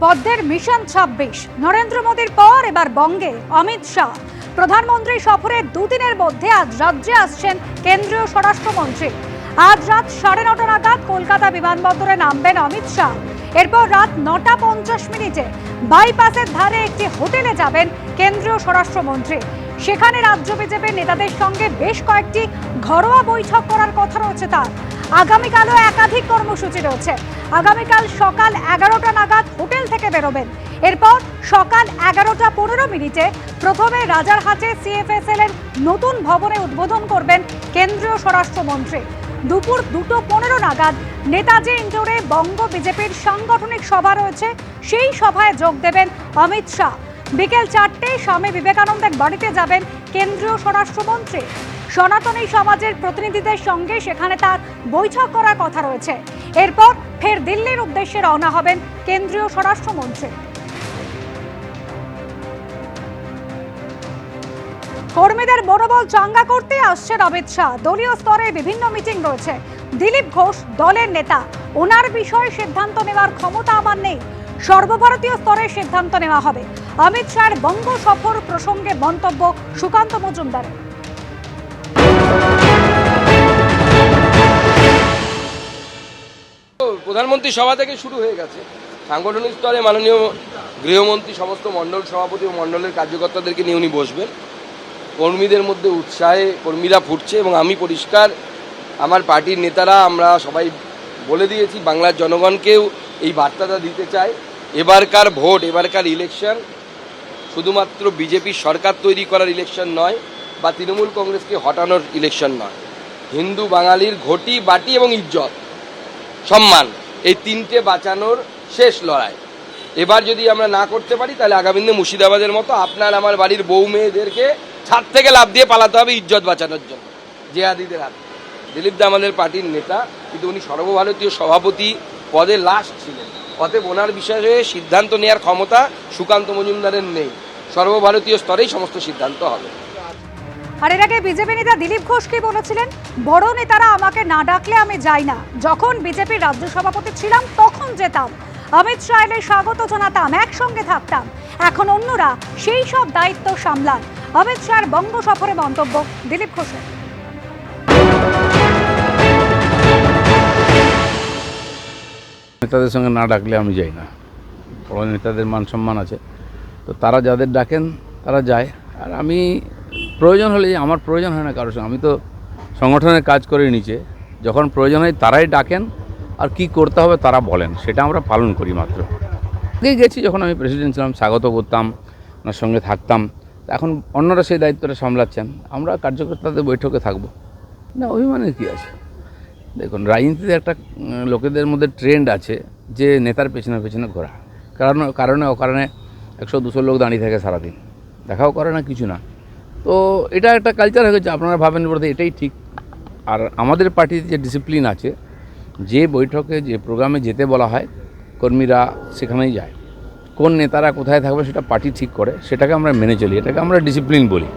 পদ্মের মিশন ২৬ নরেন্দ্র মোদীর পর এবার বঙ্গে অমিত শাহ। প্রধানমন্ত্রী সফরের দুদিনের মধ্যে আজ রাজ্যে আসছেন কেন্দ্রীয় স্বরাষ্ট্রমন্ত্রী। আজ রাত ৯:৩০ নাগাদ কলকাতা বিমানবন্দরে নামবেন অমিত শাহ। এরপর রাত ৯:৫০ বাইপাসের ধারে একটি হোটেলে যাবেন কেন্দ্রীয় স্বরাষ্ট্রমন্ত্রী। সেখানে রাজ্য বিজেপির নেতাদের সঙ্গে বেশ কয়েকটি ঘরোয়া বৈঠক করার কথা রয়েছে তার। আগামীকালও একাধিক কর্মসূচি রয়েছে। আগামীকাল সকাল ১১টা নাগাদ হোটেল থেকে বেরোবেন। এরপর সকাল ১১টা ১৫ প্রথমে রাজারহাটে সিএফএসএল এর নতুন ভবনে উদ্বোধন করবেন কেন্দ্রীয় স্বরাষ্ট্রমন্ত্রী। দুপুর ২:১৫ নাগাদ নেতাজি ইন্ডোরে বঙ্গ বিজেপির সাংগঠনিক সভা রয়েছে, সেই সভায় যোগ দেবেন অমিত শাহ। বিকেল ৪টায় স্বামী বিবেকানন্দের বাড়িতে যাবেন কেন্দ্রীয় স্বরাষ্ট্রমন্ত্রী। সনাতনী সমাজের প্রতিনিধিদের সঙ্গে সেখানে তার বৈঠক করার কথা রয়েছে। এরপর ফের দিল্লির উদ্দেশ্যে রওনা হবেন কেন্দ্রীয় স্বরাষ্ট্রমন্ত্রী। কর্মীদের মনোবল চাঙ্গা করতে আসছেন অমিত শাহ। দলীয় স্তরে বিভিন্ন মিটিং রয়েছে। দিলীপ ঘোষ দলের নেতা, ওনার বিষয়ে সিদ্ধান্ত নেওয়ার ক্ষমতা আমার নেই, সর্বভারতীয় স্তরে সিদ্ধান্ত নেওয়া হবে। অমিত শাহর বঙ্গ সফর প্রসঙ্গে মন্তব্য সুকান্ত মজুমদারের। প্রধানমন্ত্রী সভা থেকে শুরু হয়ে গেছে। সাংগঠনিক স্তরে মাননীয় গৃহমন্ত্রী সমস্ত মণ্ডল সভাপতি ও মণ্ডলের কার্যকর্তাদেরকে নিয়ে উনি বসবেন। কর্মীদের মধ্যে উৎসাহে কর্মীরা ফুটছে এবং আমি পরিষ্কার আমার পার্টির নেতারা আমরা সবাই বলে দিয়েছি, বাংলার জনগণকেও এই বার্তাটা দিতে চাই। এবারকার ভোট, এবারকার ইলেকশন শুধুমাত্র বিজেপির সরকার তৈরি করার ইলেকশন নয় বা তৃণমূল কংগ্রেসকে হটানোর ইলেকশন নয়। হিন্দু বাঙালির ঘটি বাটি এবং ইজ্জত সম্মান, এই তিনটে বাঁচানোর শেষ লড়াই। এবার যদি আমরা না করতে পারি তাহলে আগামী দিনে মুর্শিদাবাদের মতো আপনার আমার বাড়ির বউ মেয়েদেরকে ছাদ থেকে লাফ দিয়ে পালাতে হবে ইজ্জত বাঁচানোর জন্য জেহাদিদের হাতে। দিলীপ দা আমাদের পার্টির নেতা, কিন্তু উনি সর্বভারতীয় সভাপতি পদে লাস্ট ছিলেন। অতএব ওনার বিষয়ে সিদ্ধান্ত নেওয়ার ক্ষমতা সুকান্ত মজুমদারের নেই। সর্বভারতীয় স্তরেই সমস্ত সিদ্ধান্ত হবে। আর এর আগে বিজেপি নেতা দিলীপ ঘোষ কি বলেছিলেন? বড় নেতারা আমাকে না ডাকলে আমি যাই না। যখন বিজেপির রাজ্য সভাপতি ছিলাম তখন যেতাম, অমিত শাহ এলে স্বাগত জানাতাম, একসঙ্গে থাকতাম। এখন অন্যরা সেই সব দায়িত্ব সামলান। অমিত শাহর বঙ্গ সফরে মন্তব্য দিলীপ ঘোষের। নেতাদের সঙ্গে না ডাকলে আমি যাই না। বড় নেতাদের মান সম্মান আছে, তো তারা যাদের ডাকেন তারা যায়। আর আমি প্রয়োজন হলে, আমার প্রয়োজন হয় না কারোর সঙ্গে। আমি তো সংগঠনের কাজ করে নিচে, যখন প্রয়োজন হয় তারাই ডাকেন আর কি করতে হবে তারা বলেন, সেটা আমরা পালন করি মাত্র। আগেই গেছি, যখন আমি প্রেসিডেন্ট ছিলাম স্বাগত করতাম, ওনার সঙ্গে থাকতাম। এখন অন্যরা সেই দায়িত্বটা সামলাচ্ছেন, আমরা কার্যকর্তাদের বৈঠকে থাকবো না। অভিমানের কী আছে? দেখুন, রাজনীতিতে একটা লোকেদের মধ্যে ট্রেন্ড আছে যে নেতার পেছনে পেছনে ঘোরা, কারণে অকারণে ১০০-২০০ লোক দাঁড়িয়ে থাকে সারাদিন, দেখাও করে না, কিছু না। তো এটা একটা কালচার হয়ে গেছে। আপনারা ভাবেন বলতে এটাই ঠিক। আর আমাদের পার্টিতে যে ডিসিপ্লিন আছে, যে বৈঠকে যে প্রোগ্রামে যেতে বলা হয় কর্মীরা সেখানেই যায়। কোন নেতারা কোথায় থাকবে সেটা পার্টি ঠিক করে, সেটাকে আমরা মেনে চলি, এটাকে আমরা ডিসিপ্লিন বলি।